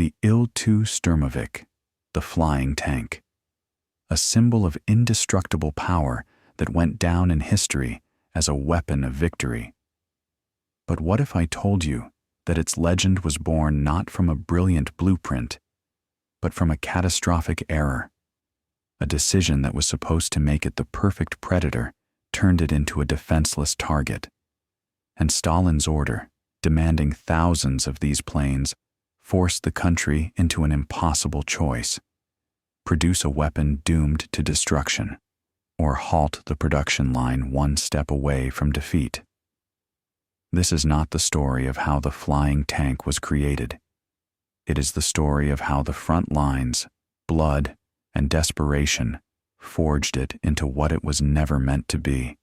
The Il-2 Shturmovik, the flying tank. A symbol of indestructible power that went down in history as a weapon of victory. But what if I told you that its legend was born not from a brilliant blueprint, but from a catastrophic error? A decision that was supposed to make it the perfect predator turned it into a defenseless target. And Stalin's order, demanding thousands of these planes, forced the country into an impossible choice: produce a weapon doomed to destruction, or halt the production line one step away from defeat. This is not the story of how the flying tank was created. It is the story of how the front lines, blood, and desperation forged it into what it was never meant to be.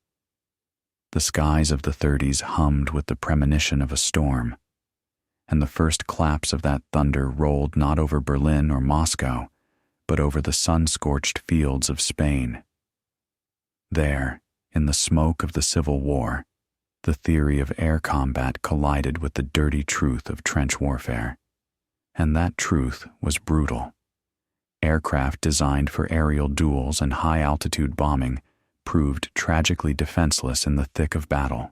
The skies of the 30s hummed with the premonition of a storm, and the first claps of that thunder rolled not over Berlin or Moscow, but over the sun-scorched fields of Spain. There, in the smoke of the Civil War, the theory of air combat collided with the dirty truth of trench warfare. And that truth was brutal. Aircraft designed for aerial duels and high-altitude bombing proved tragically defenseless in the thick of battle.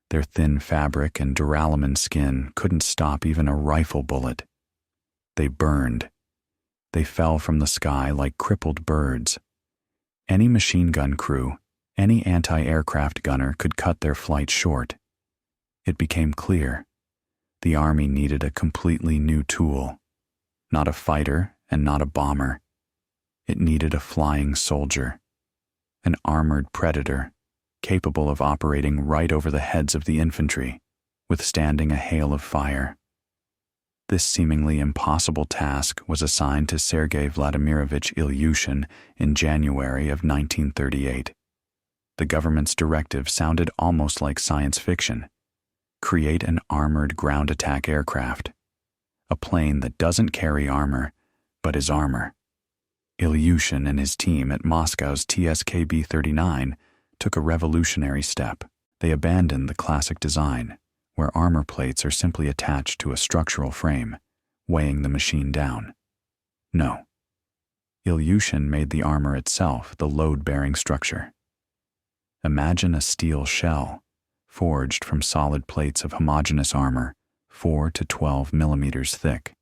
Their thin fabric and duralumin skin couldn't stop even a rifle bullet. They burned. They fell from the sky like crippled birds. Any machine gun crew, any anti-aircraft gunner could cut their flight short. It became clear. The Army needed a completely new tool. Not a fighter and not a bomber. It needed a flying soldier. An armored predator, capable of operating right over the heads of the infantry, withstanding a hail of fire. This seemingly impossible task was assigned to Sergei Vladimirovich Ilyushin in January of 1938. The government's directive sounded almost like science fiction. Create an armored ground attack aircraft. A plane that doesn't carry armor, but is armor. Ilyushin and his team at Moscow's TSK-B-39 took a revolutionary step. They abandoned the classic design, where armor plates are simply attached to a structural frame, weighing the machine down. No. Ilyushin made the armor itself the load-bearing structure. Imagine a steel shell, forged from solid plates of homogeneous armor, 4 to 12 millimeters thick.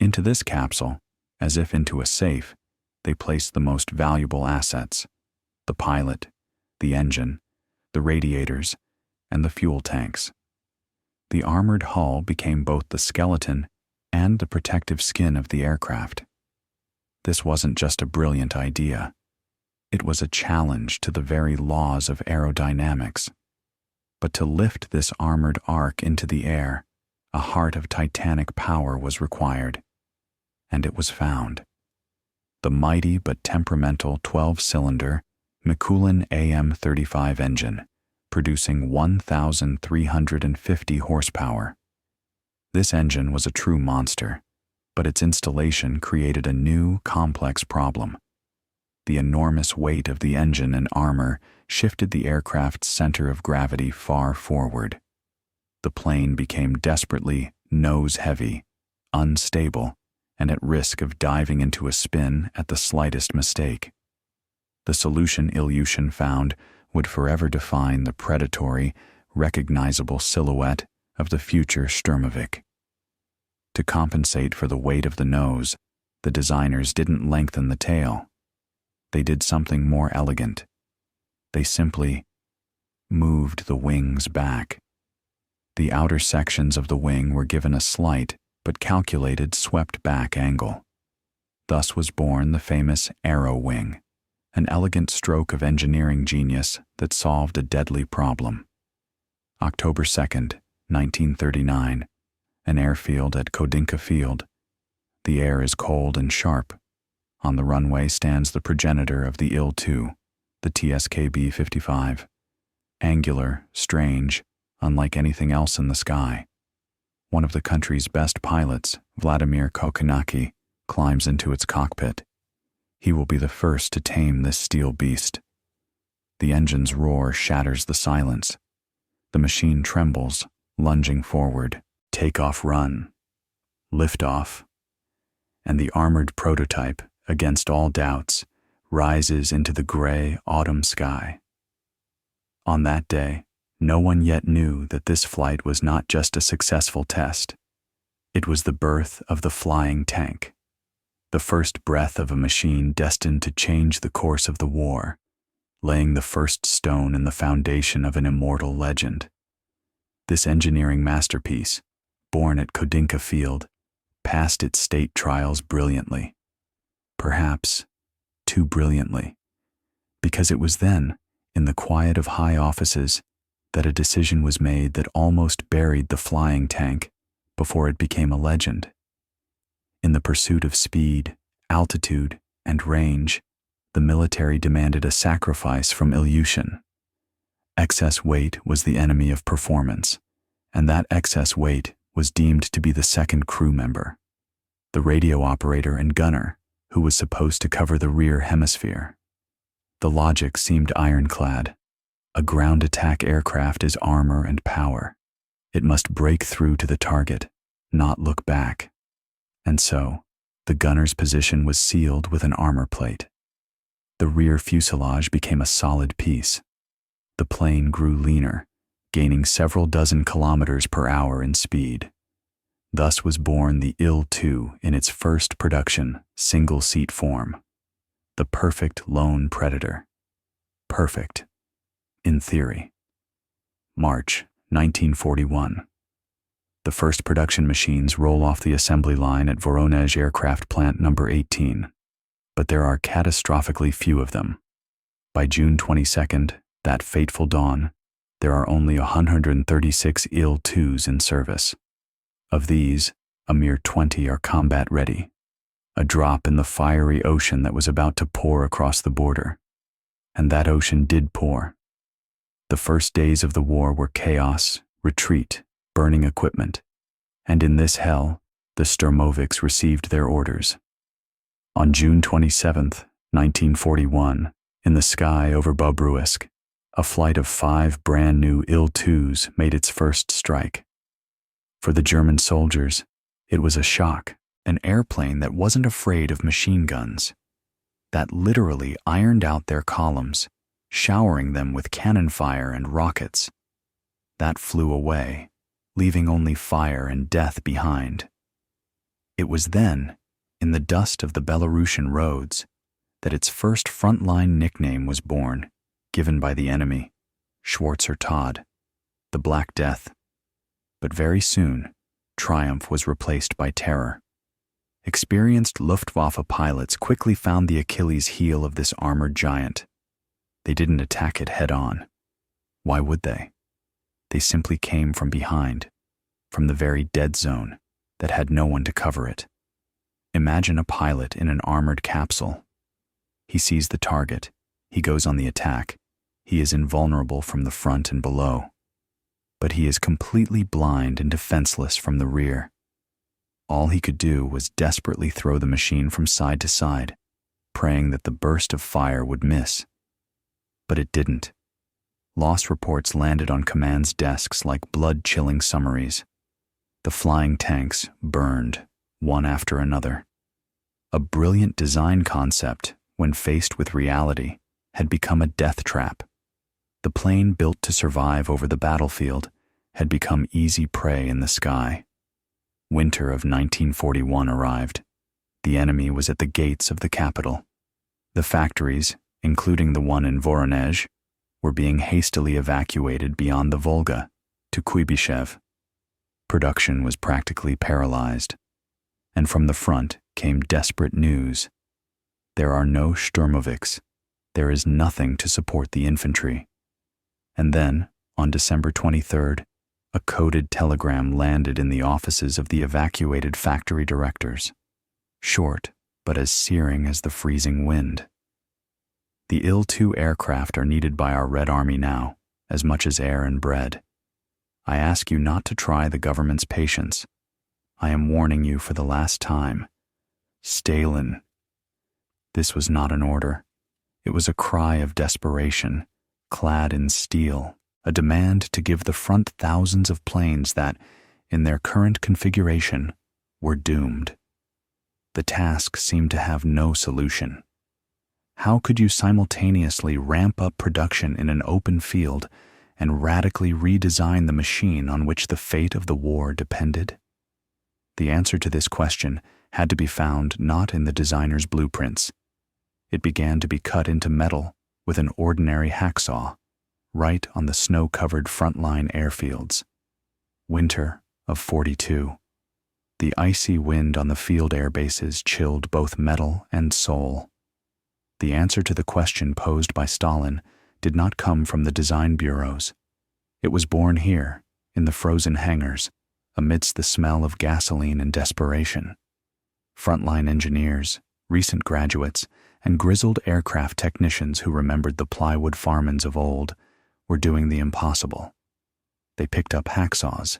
Into this capsule, as if into a safe, they placed the most valuable assets: the pilot, the engine, the radiators, and the fuel tanks. The armored hull became both the skeleton and the protective skin of the aircraft. This wasn't just a brilliant idea. It was a challenge to the very laws of aerodynamics. But to lift this armored ark into the air, a heart of titanic power was required. And it was found. The mighty but temperamental 12-cylinder Mikulin AM-35 engine, producing 1,350 horsepower. This engine was a true monster, but its installation created a new, complex problem. The enormous weight of the engine and armor shifted the aircraft's center of gravity far forward. The plane became desperately nose-heavy, unstable, and at risk of diving into a spin at the slightest mistake. The solution Ilyushin found would forever define the predatory, recognizable silhouette of the future Shturmovik. To compensate for the weight of the nose, the designers didn't lengthen the tail. They did something more elegant. They simply moved the wings back. The outer sections of the wing were given a slight but calculated swept-back angle. Thus was born the famous arrow wing, an elegant stroke of engineering genius that solved a deadly problem. October 2nd, 1939, an airfield at Kodinka Field. The air is cold and sharp. On the runway stands the progenitor of the Il-2, the TSK-B-55. Angular, strange, unlike anything else in the sky. One of the country's best pilots, Vladimir Kokonaki, climbs into its cockpit. He will be the first to tame this steel beast. The engine's roar shatters the silence. The machine trembles, lunging forward. Take off, run. liftoff, and the armored prototype, against all doubts, rises into the gray autumn sky. On that day, no one yet knew that this flight was not just a successful test. It was the birth of the flying tank, the first breath of a machine destined to change the course of the war, laying the first stone in the foundation of an immortal legend. This engineering masterpiece, born at Kodinka Field, passed its state trials brilliantly. Perhaps too brilliantly, because it was then, in the quiet of high offices, that a decision was made that almost buried the flying tank before it became a legend. In the pursuit of speed, altitude, and range, the military demanded a sacrifice from Ilyushin. Excess weight was the enemy of performance, and that excess weight was deemed to be the second crew member, the radio operator and gunner, who was supposed to cover the rear hemisphere. The logic seemed ironclad. A ground attack aircraft is armor and power. It must break through to the target, not look back. And so, the gunner's position was sealed with an armor plate. The rear fuselage became a solid piece. The plane grew leaner, gaining several dozen kilometers per hour in speed. Thus was born the Il-2 in its first production, single-seat form. The perfect lone predator. Perfect, in theory. March 1941. The first production machines roll off the assembly line at Voronezh Aircraft Plant number 18, but there are catastrophically few of them. By June 22nd, that fateful dawn, there are only 136 Il-2s in service. Of these, a mere 20 are combat-ready, a drop in the fiery ocean that was about to pour across the border. And that ocean did pour. The first days of the war were chaos, retreat, burning equipment, and in this hell, the Shturmoviks received their orders. On June 27, 1941, in the sky over Bobruisk, a flight of 5 brand-new Il-2s made its first strike. For the German soldiers, it was a shock, an airplane that wasn't afraid of machine guns, that literally ironed out their columns, showering them with cannon fire and rockets. That flew away, leaving only fire and death behind. It was then, in the dust of the Belarusian roads, that its first frontline nickname was born, given by the enemy, Schwarzer Tod, the Black Death. But very soon, triumph was replaced by terror. Experienced Luftwaffe pilots quickly found the Achilles heel of this armored giant. They didn't attack it head-on. Why would they? They simply came from behind, from the very dead zone that had no one to cover it. Imagine a pilot in an armored capsule. He sees the target. He goes on the attack. He is invulnerable from the front and below. But he is completely blind and defenseless from the rear. All he could do was desperately throw the machine from side to side, praying that the burst of fire would miss. But it didn't. Loss reports landed on command's desks like blood-chilling summaries. The flying tanks burned, one after another. A brilliant design concept, when faced with reality, had become a death trap. The plane built to survive over the battlefield had become easy prey in the sky. Winter of 1941 arrived. The enemy was at the gates of the capital. The factories, including the one in Voronezh, were being hastily evacuated beyond the Volga to Kuibyshev. Production was practically paralyzed, and from the front came desperate news. There are no Shturmoviks. There is nothing to support the infantry. And then, on December 23rd, a coded telegram landed in the offices of the evacuated factory directors, short but as searing as the freezing wind. The Il-2 aircraft are needed by our Red Army now, as much as air and bread. I ask you not to try the government's patience. I am warning you for the last time. Stalin. This was not an order. It was a cry of desperation, clad in steel, a demand to give the front thousands of planes that, in their current configuration, were doomed. The task seemed to have no solution. How could you simultaneously ramp up production in an open field and radically redesign the machine on which the fate of the war depended? The answer to this question had to be found not in the designer's blueprints. It began to be cut into metal with an ordinary hacksaw, right on the snow-covered frontline airfields. Winter of '42. The icy wind on the field air bases chilled both metal and soul. The answer to the question posed by Stalin did not come from the design bureaus. It was born here, in the frozen hangars, amidst the smell of gasoline and desperation. Frontline engineers, recent graduates, and grizzled aircraft technicians who remembered the plywood farmans of old were doing the impossible. They picked up hacksaws,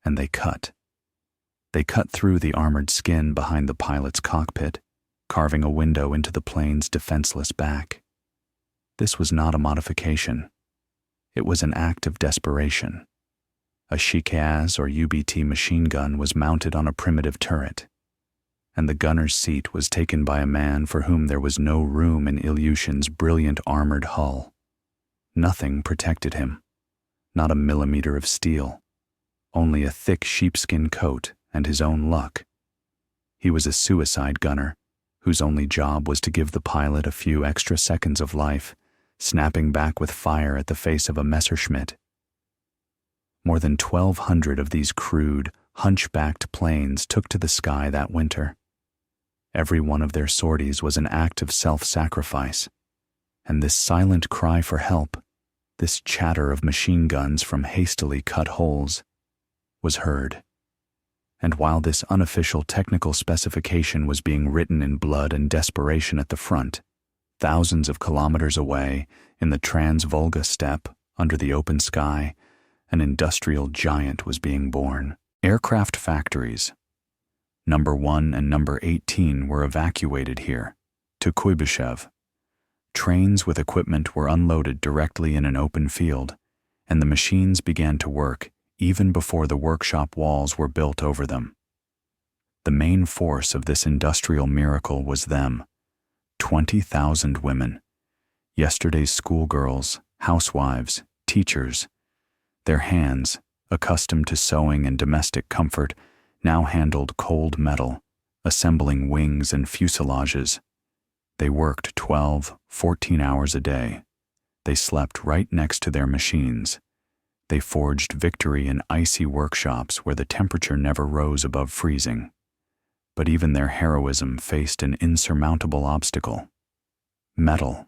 and they cut. They cut through the armored skin behind the pilot's cockpit, carving a window into the plane's defenseless back. This was not a modification. It was an act of desperation. A Shikaz or UBT machine gun was mounted on a primitive turret, and the gunner's seat was taken by a man for whom there was no room in Ilyushin's brilliant armored hull. Nothing protected him, not a millimeter of steel, only a thick sheepskin coat and his own luck. He was a suicide gunner, whose only job was to give the pilot a few extra seconds of life, snapping back with fire at the face of a Messerschmitt. More than 1,200 of these crude, hunchbacked planes took to the sky that winter. Every one of their sorties was an act of self-sacrifice, and this silent cry for help, this chatter of machine guns from hastily cut holes, was heard. And while this unofficial technical specification was being written in blood and desperation at the front, thousands of kilometers away, in the Trans-Volga steppe, under the open sky, an industrial giant was being born. Aircraft factories. Number 1 and Number 18 were evacuated here, to Kuibyshev. Trains with equipment were unloaded directly in an open field, and the machines began to work even before the workshop walls were built over them. The main force of this industrial miracle was them, 20,000 women, yesterday's schoolgirls, housewives, teachers. Their hands, accustomed to sewing and domestic comfort, now handled cold metal, assembling wings and fuselages. They worked 12, 14 hours a day. They slept right next to their machines. They forged victory in icy workshops where the temperature never rose above freezing. But even their heroism faced an insurmountable obstacle. Metal.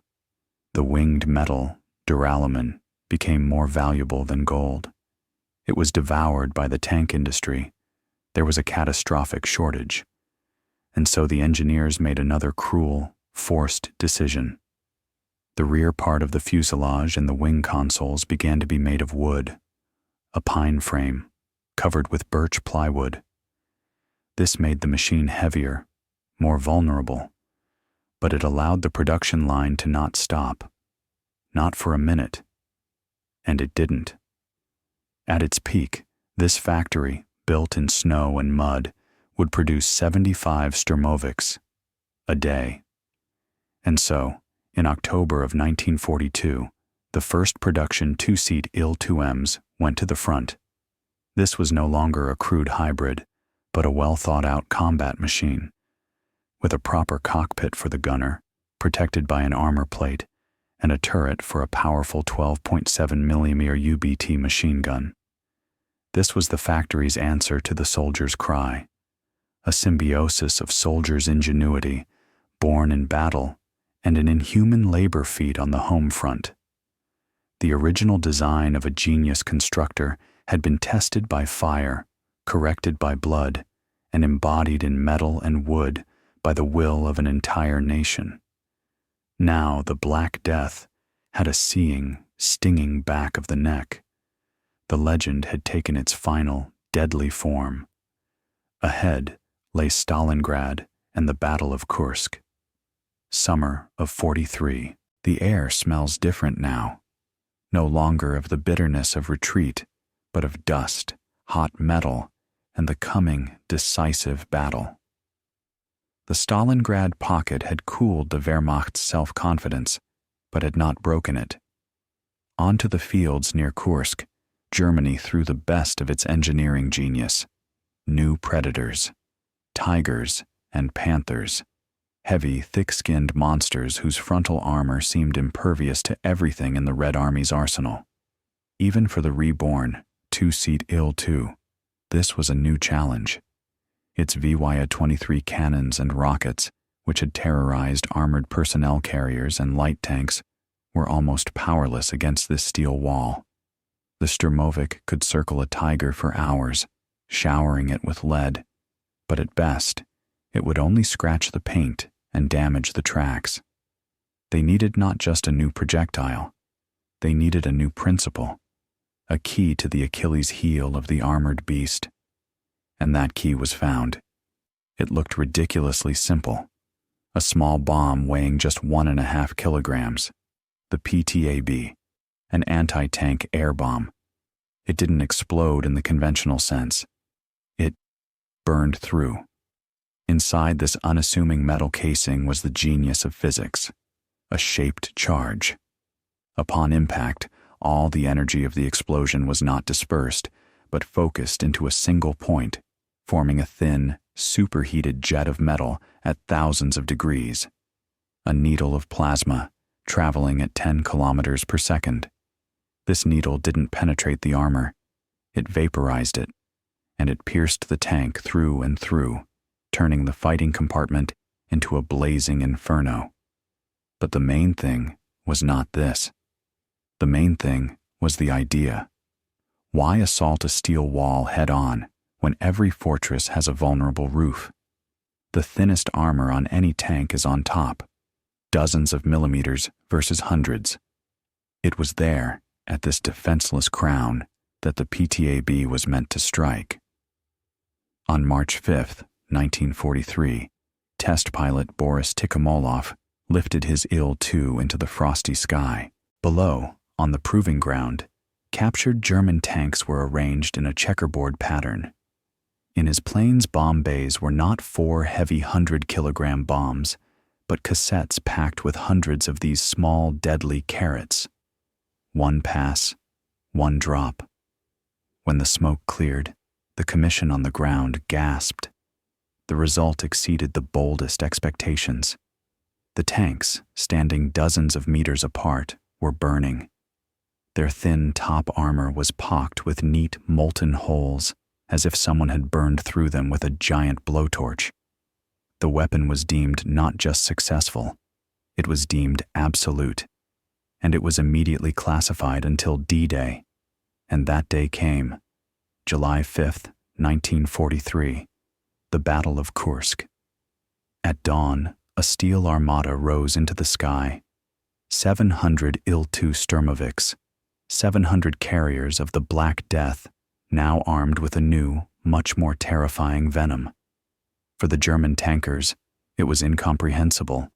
The winged metal, duralumin, became more valuable than gold. It was devoured by the tank industry. There was a catastrophic shortage. And so the engineers made another cruel, forced decision. The rear part of the fuselage and the wing consoles began to be made of wood, a pine frame, covered with birch plywood. This made the machine heavier, more vulnerable, but it allowed the production line to not stop, not for a minute. And it didn't. At its peak, this factory, built in snow and mud, would produce 75 Shturmoviks a day. And so, in October of 1942, the first production two-seat Il-2Ms went to the front. This was no longer a crude hybrid, but a well-thought-out combat machine, with a proper cockpit for the gunner, protected by an armor plate, and a turret for a powerful 12.7mm UBT machine gun. This was the factory's answer to the soldier's cry, a symbiosis of soldiers' ingenuity, born in battle, and an inhuman labor feat on the home front. The original design of a genius constructor had been tested by fire, corrected by blood, and embodied in metal and wood by the will of an entire nation. Now the Black Death had a seeing, stinging back of the neck. The legend had taken its final, deadly form. Ahead lay Stalingrad and the Battle of Kursk. Summer of '43. The air smells different now, no longer of the bitterness of retreat, but of dust, hot metal, and the coming, decisive battle. The Stalingrad pocket had cooled the Wehrmacht's self-confidence, but had not broken it. Onto the fields near Kursk, Germany threw the best of its engineering genius: new predators, tigers, and panthers, heavy, thick-skinned monsters whose frontal armor seemed impervious to everything in the Red Army's arsenal. Even for the reborn, two-seat Il-2, this was a new challenge. Its VY-23 cannons and rockets, which had terrorized armored personnel carriers and light tanks, were almost powerless against this steel wall. The Shturmovik could circle a tiger for hours, showering it with lead, but at best, it would only scratch the paint and damage the tracks. They needed not just a new projectile, they needed a new principle, a key to the Achilles heel of the armored beast. And that key was found. It looked ridiculously simple. A small bomb weighing just 1.5 kilograms. The PTAB, an anti-tank air bomb. It didn't explode in the conventional sense. It burned through. Inside this unassuming metal casing was the genius of physics, a shaped charge. Upon impact, all the energy of the explosion was not dispersed, but focused into a single point, forming a thin, superheated jet of metal at thousands of degrees. A needle of plasma, traveling at 10 kilometers per second. This needle didn't penetrate the armor. It vaporized it, and it pierced the tank through and through, turning the fighting compartment into a blazing inferno. But the main thing was not this. The main thing was the idea. Why assault a steel wall head-on when every fortress has a vulnerable roof? The thinnest armor on any tank is on top, dozens of millimeters versus hundreds. It was there, at this defenseless crown, that the PTAB was meant to strike. On March 5, 1943, test pilot Boris Tikhomolov lifted his Il-2 into the frosty sky. Below, on the proving ground, captured German tanks were arranged in a checkerboard pattern. In his plane's bomb bays were not 4 heavy 100-kilogram bombs, but cassettes packed with hundreds of these small, deadly carrots. One pass, one drop. When the smoke cleared, the commission on the ground gasped. The result exceeded the boldest expectations. The tanks, standing dozens of meters apart, were burning. Their thin top armor was pocked with neat, molten holes, as if someone had burned through them with a giant blowtorch. The weapon was deemed not just successful, it was deemed absolute, and it was immediately classified until D-Day. And that day came, July 5, 1943, the Battle of Kursk. At dawn, a steel armada rose into the sky. 700 Il-2 Shturmoviks, 700 carriers of the Black Death, now armed with a new, much more terrifying venom. For the German tankers, it was incomprehensible.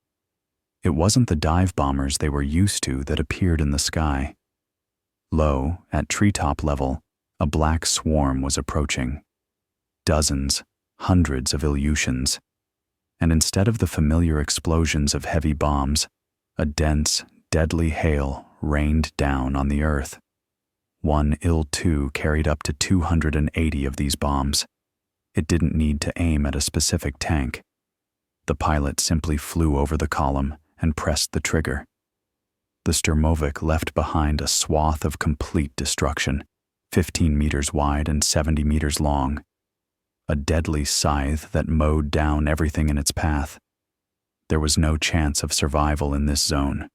It wasn't the dive bombers they were used to that appeared in the sky. Low, at treetop level, a black swarm was approaching. Dozens, hundreds of Ilyushins. And instead of the familiar explosions of heavy bombs, a dense, deadly hail rained down on the earth. One Il-2 carried up to 280 of these bombs. It didn't need to aim at a specific tank. The pilot simply flew over the column and pressed the trigger. The Shturmovik left behind a swath of complete destruction, 15 meters wide and 70 meters long. A deadly scythe that mowed down everything in its path. There was no chance of survival in this zone.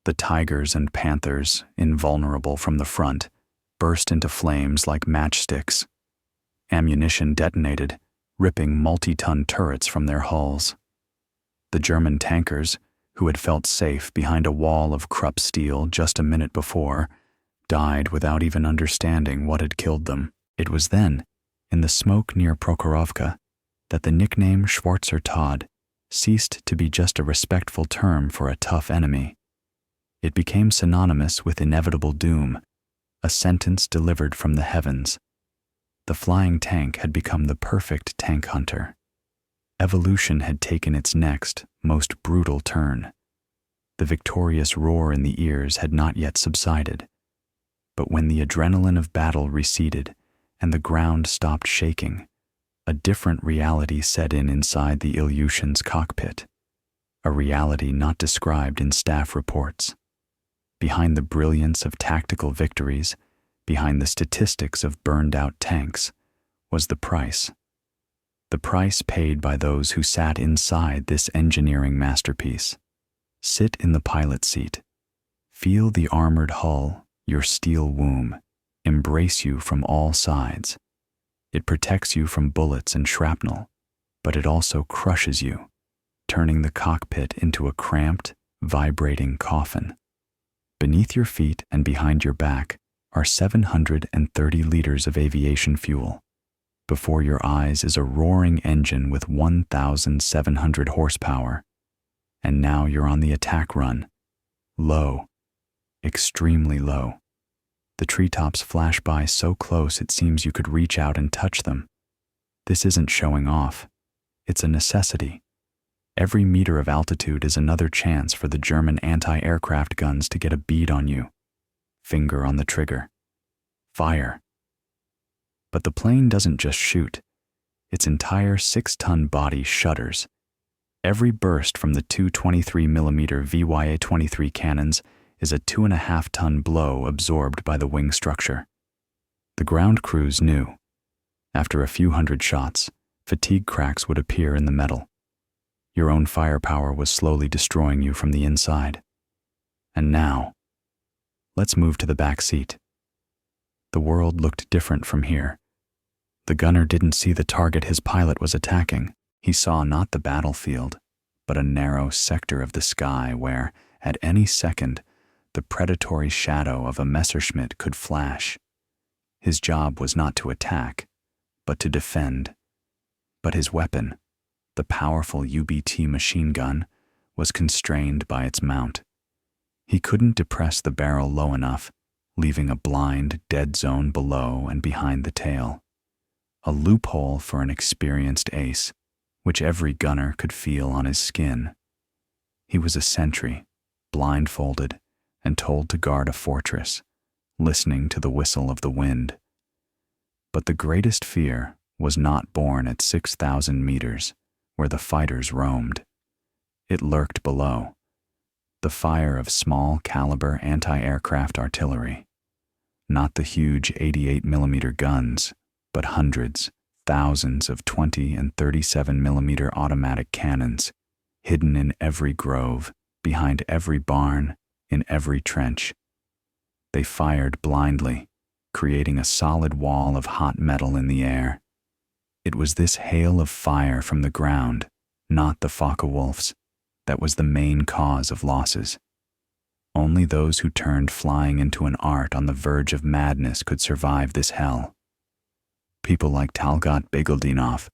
The tigers and panthers, invulnerable from the front, burst into flames like matchsticks. Ammunition detonated, ripping multi-ton turrets from their hulls. The German tankers, who had felt safe behind a wall of Krupp steel just a minute before, died without even understanding what had killed them. It was then, in the smoke near Prokhorovka, that the nickname Schwarzer Tod ceased to be just a respectful term for a tough enemy. It became synonymous with inevitable doom, a sentence delivered from the heavens. The flying tank had become the perfect tank hunter. Evolution had taken its next, most brutal turn. The victorious roar in the ears had not yet subsided. But when the adrenaline of battle receded and the ground stopped shaking, a different reality set in inside the Ilyushin's cockpit, a reality not described in staff reports. Behind the brilliance of tactical victories, behind the statistics of burned-out tanks, was the price. The price paid by those who sat inside this engineering masterpiece. Sit in the pilot seat. Feel the armored hull, your steel womb, embrace you from all sides. It protects you from bullets and shrapnel, but it also crushes you, turning the cockpit into a cramped, vibrating coffin. Beneath your feet and behind your back are 730 liters of aviation fuel. Before your eyes is a roaring engine with 1,700 horsepower. And now you're on the attack run. Low, extremely low. The treetops flash by so close it seems you could reach out and touch them. This isn't showing off. It's a necessity. Every meter of altitude is another chance for the German anti-aircraft guns to get a bead on you. Finger on the trigger. Fire. But the plane doesn't just shoot. Its entire 6-ton body shudders. Every burst from the two 23mm VYA-23 cannons is a 2.5-ton blow absorbed by the wing structure. The ground crews knew. After a few hundred shots, fatigue cracks would appear in the metal. Your own firepower was slowly destroying you from the inside. And now, let's move to the back seat. The world looked different from here. The gunner didn't see the target his pilot was attacking. He saw not the battlefield, but a narrow sector of the sky where, at any second, the predatory shadow of a Messerschmitt could flash. His job was not to attack, but to defend. But his weapon, the powerful UBT machine gun, was constrained by its mount. He couldn't depress the barrel low enough, leaving a blind, dead zone below and behind the tail. A loophole for an experienced ace, which every gunner could feel on his skin. He was a sentry, blindfolded, and told to guard a fortress, listening to the whistle of the wind. But the greatest fear was not born at 6,000 meters, where the fighters roamed. It lurked below, the fire of small-caliber anti-aircraft artillery. Not the huge 88mm guns, but hundreds, thousands of 20 and 37mm automatic cannons, hidden in every grove, behind every barn, in every trench. They fired blindly, creating a solid wall of hot metal in the air. It was this hail of fire from the ground, not the Focke-Wulfs, that was the main cause of losses. Only those who turned flying into an art on the verge of madness could survive this hell. People like Talgot Begeldinov,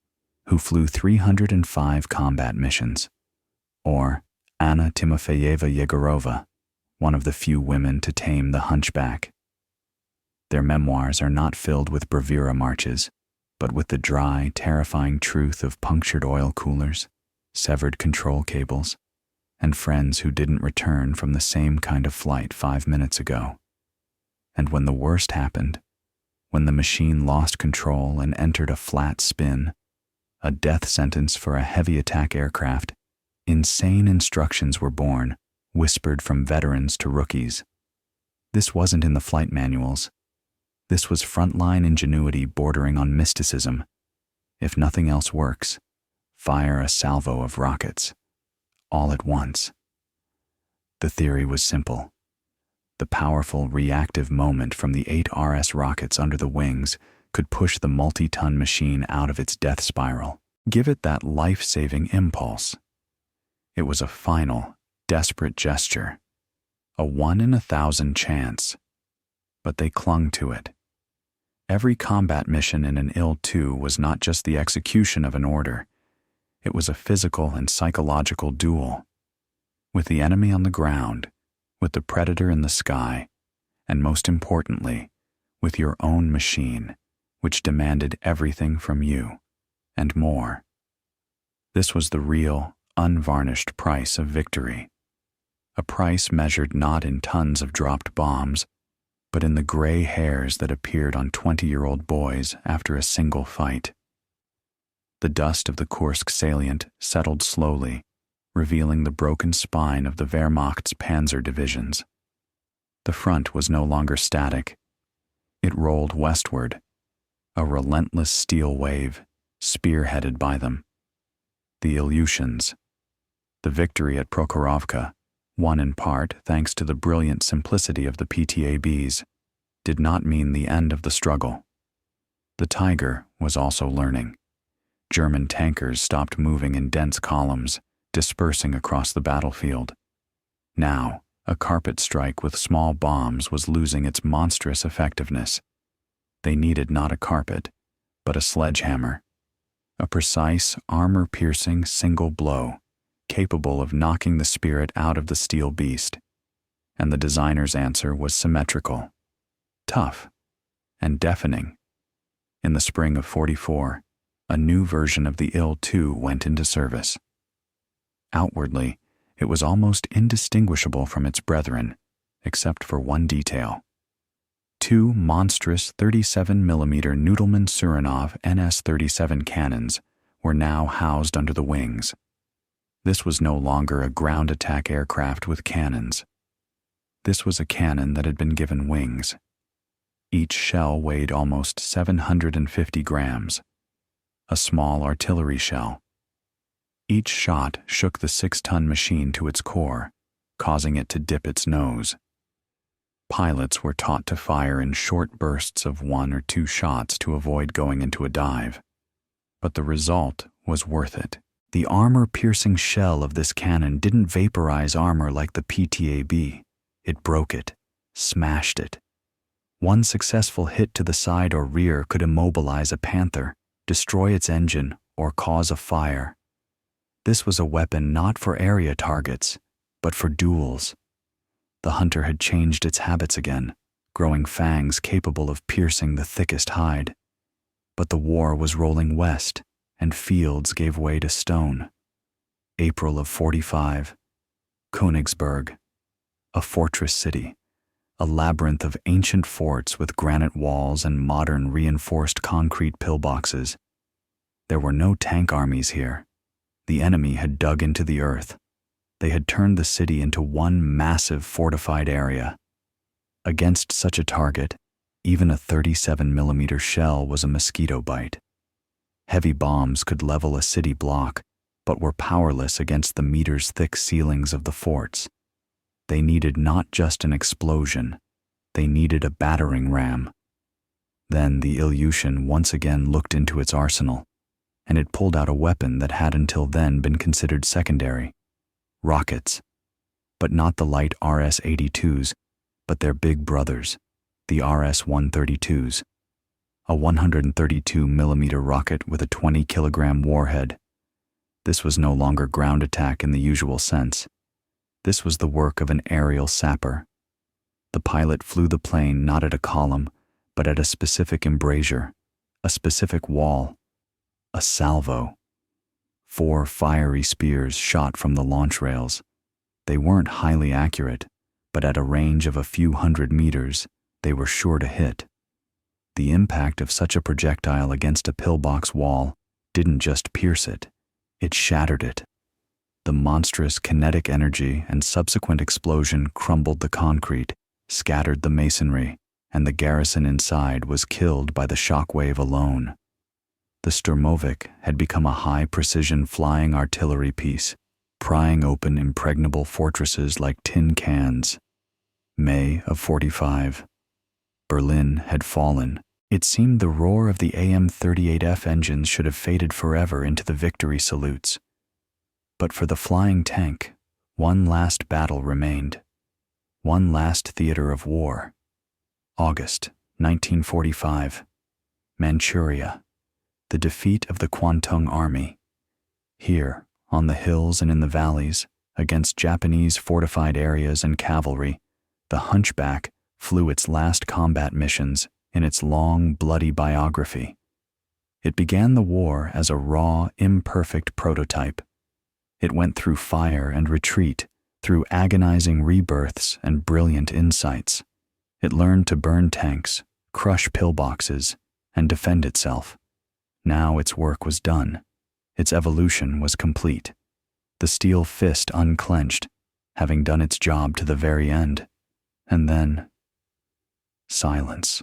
who flew 305 combat missions, or Anna Timofeyeva Yegorova, one of the few women to tame the hunchback. Their memoirs are not filled with bravura marches, but with the dry, terrifying truth of punctured oil coolers, severed control cables, and friends who didn't return from the same kind of flight 5 minutes ago. And when the worst happened, when the machine lost control and entered a flat spin, a death sentence for a heavy attack aircraft, insane instructions were born, whispered from veterans to rookies. This wasn't in the flight manuals. This was frontline ingenuity bordering on mysticism. If nothing else works, fire a salvo of rockets, all at once. The theory was simple. The powerful reactive moment from the 8 RS rockets under the wings could push the multi-ton machine out of its death spiral, give it that life-saving impulse. It was a final, desperate gesture, a 1 in 1,000 chance, but they clung to it. Every combat mission in an IL-2 was not just the execution of an order. It was a physical and psychological duel. With the enemy on the ground, with the predator in the sky, and most importantly, with your own machine, which demanded everything from you, and more. This was the real, unvarnished price of victory. A price measured not in tons of dropped bombs, but in the gray hairs that appeared on 20-year-old boys after a single fight. The dust of the Kursk salient settled slowly, revealing the broken spine of the Wehrmacht's panzer divisions. The front was no longer static. It rolled westward, a relentless steel wave, spearheaded by them. The Ilyushins. The victory at Prokhorovka, won in part thanks to the brilliant simplicity of the PTABs, did not mean the end of the struggle. The Tiger was also learning. German tankers stopped moving in dense columns, dispersing across the battlefield. Now, a carpet strike with small bombs was losing its monstrous effectiveness. They needed not a carpet, but a sledgehammer. A precise, armor-piercing single blow, capable of knocking the spirit out of the steel beast. And the designer's answer was symmetrical, tough, and deafening. In the spring of '44, a new version of the Il-2 went into service. Outwardly, it was almost indistinguishable from its brethren, except for one detail. Two monstrous 37mm Nudelman-Surinov NS-37 cannons were now housed under the wings. This was no longer a ground attack aircraft with cannons. This was a cannon that had been given wings. Each shell weighed almost 750 grams. A small artillery shell. Each shot shook the 6-ton machine to its core, causing it to dip its nose. Pilots were taught to fire in short bursts of 1 or 2 shots to avoid going into a dive. But the result was worth it. The armor-piercing shell of this cannon didn't vaporize armor like the PTAB. It broke it, smashed it. One successful hit to the side or rear could immobilize a Panther, destroy its engine, or cause a fire. This was a weapon not for area targets, but for duels. The hunter had changed its habits again, growing fangs capable of piercing the thickest hide. But the war was rolling west, and fields gave way to stone. April of '45. Königsberg, a fortress city, a labyrinth of ancient forts with granite walls and modern reinforced concrete pillboxes. There were no tank armies here. The enemy had dug into the earth. They had turned the city into one massive fortified area. Against such a target, even a 37mm shell was a mosquito bite. Heavy bombs could level a city block, but were powerless against the meters-thick ceilings of the forts. They needed not just an explosion, they needed a battering ram. Then the Ilyushin once again looked into its arsenal, and it pulled out a weapon that had until then been considered secondary. Rockets. But not the light RS-82s, but their big brothers, the RS-132s. A 132mm rocket with a 20-kilogram warhead. This was no longer ground attack in the usual sense. This was the work of an aerial sapper. The pilot flew the plane not at a column, but at a specific embrasure, a specific wall, a salvo. 4 fiery spears shot from the launch rails. They weren't highly accurate, but at a range of a few hundred meters, they were sure to hit. The impact of such a projectile against a pillbox wall didn't just pierce it, it shattered it. The monstrous kinetic energy and subsequent explosion crumbled the concrete, scattered the masonry, and the garrison inside was killed by the shockwave alone. The Shturmovik had become a high-precision flying artillery piece, prying open impregnable fortresses like tin cans. May of '45. Berlin had fallen. It seemed the roar of the AM-38F engines should have faded forever into the victory salutes. But for the flying tank, one last battle remained. One last theater of war. August 1945. Manchuria. The defeat of the Kwantung Army. Here, on the hills and in the valleys, against Japanese fortified areas and cavalry, the Hunchback flew its last combat missions in its long, bloody biography. It began the war as a raw, imperfect prototype. It went through fire and retreat, through agonizing rebirths and brilliant insights. It learned to burn tanks, crush pillboxes, and defend itself. Now its work was done. Its evolution was complete. The steel fist unclenched, having done its job to the very end. And then, silence.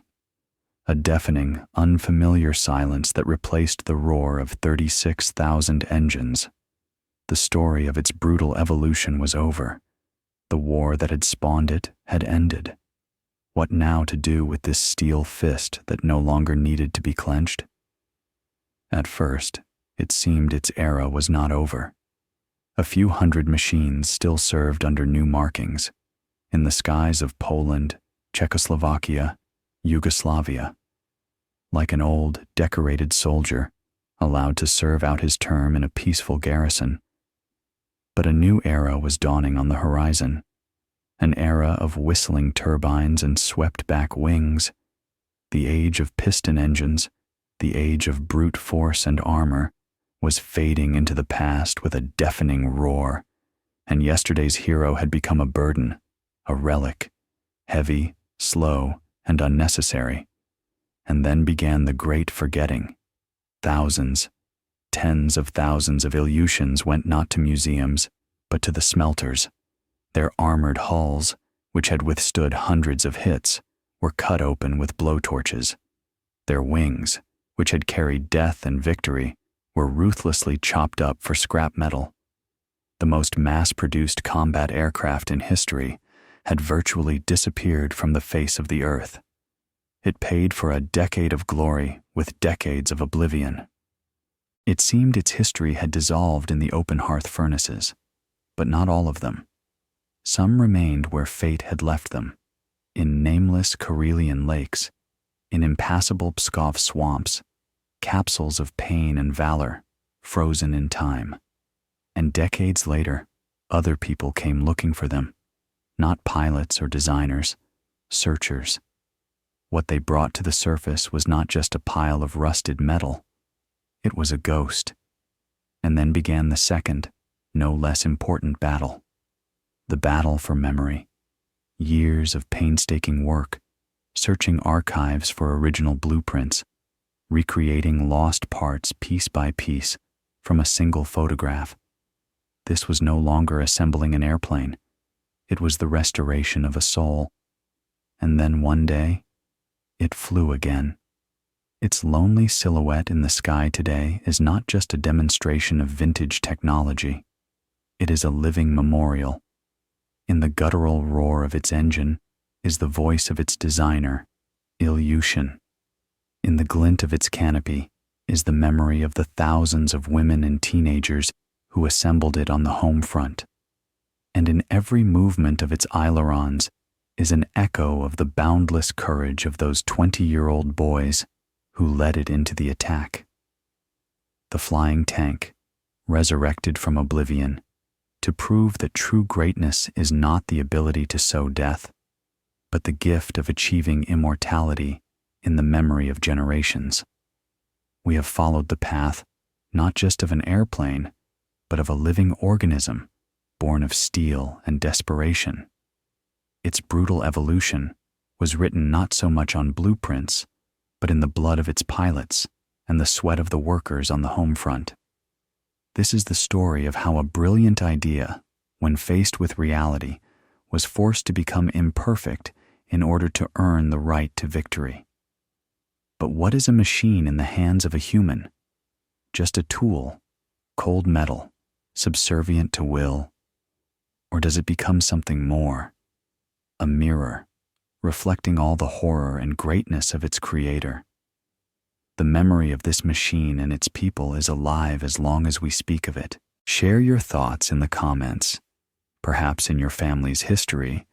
A deafening, unfamiliar silence that replaced the roar of 36,000 engines. The story of its brutal evolution was over. The war that had spawned it had ended. What now to do with this steel fist that no longer needed to be clenched? At first, it seemed its era was not over. A few hundred machines still served under new markings, in the skies of Poland, Czechoslovakia, Yugoslavia. Like an old, decorated soldier, allowed to serve out his term in a peaceful garrison. But a new era was dawning on the horizon, an era of whistling turbines and swept-back wings, the age of piston engines, the age of brute force and armor, was fading into the past with a deafening roar, and yesterday's hero had become a burden, a relic, heavy, slow, and unnecessary. And then began the great forgetting. Thousands, tens of thousands of Ilyushins went not to museums, but to the smelters. Their armored hulls, which had withstood hundreds of hits, were cut open with blowtorches. Their wings, which had carried death and victory, were ruthlessly chopped up for scrap metal. The most mass-produced combat aircraft in history had virtually disappeared from the face of the earth. It paid for a decade of glory with decades of oblivion. It seemed its history had dissolved in the open hearth furnaces, but not all of them. Some remained where fate had left them, in nameless Karelian lakes, in impassable Pskov swamps, capsules of pain and valor, frozen in time. And decades later, other people came looking for them, not pilots or designers, searchers. What they brought to the surface was not just a pile of rusted metal, it was a ghost. And then began the second, no less important battle. The battle for memory. Years of painstaking work, searching archives for original blueprints, recreating lost parts piece by piece from a single photograph. This was no longer assembling an airplane. It was the restoration of a soul. And then one day, it flew again. Its lonely silhouette in the sky today is not just a demonstration of vintage technology. It is a living memorial. In the guttural roar of its engine is the voice of its designer, Ilyushin. In the glint of its canopy is the memory of the thousands of women and teenagers who assembled it on the home front. And in every movement of its ailerons is an echo of the boundless courage of those 20-year-old boys who led it into the attack. The flying tank, resurrected from oblivion, to prove that true greatness is not the ability to sow death, but the gift of achieving immortality in the memory of generations. We have followed the path not just of an airplane, but of a living organism born of steel and desperation. Its brutal evolution was written not so much on blueprints, but in the blood of its pilots and the sweat of the workers on the home front. This is the story of how a brilliant idea, when faced with reality, was forced to become imperfect in order to earn the right to victory. But what is a machine in the hands of a human? Just a tool, cold metal, subservient to will? Or does it become something more? A mirror, reflecting all the horror and greatness of its creator. The memory of this machine and its people is alive as long as we speak of it. Share your thoughts in the comments. Perhaps in your family's history,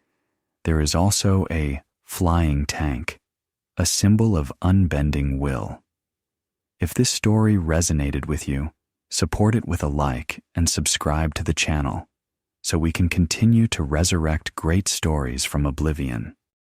there is also a flying tank, a symbol of unbending will. If this story resonated with you, support it with a like and subscribe to the channel so we can continue to resurrect great stories from oblivion.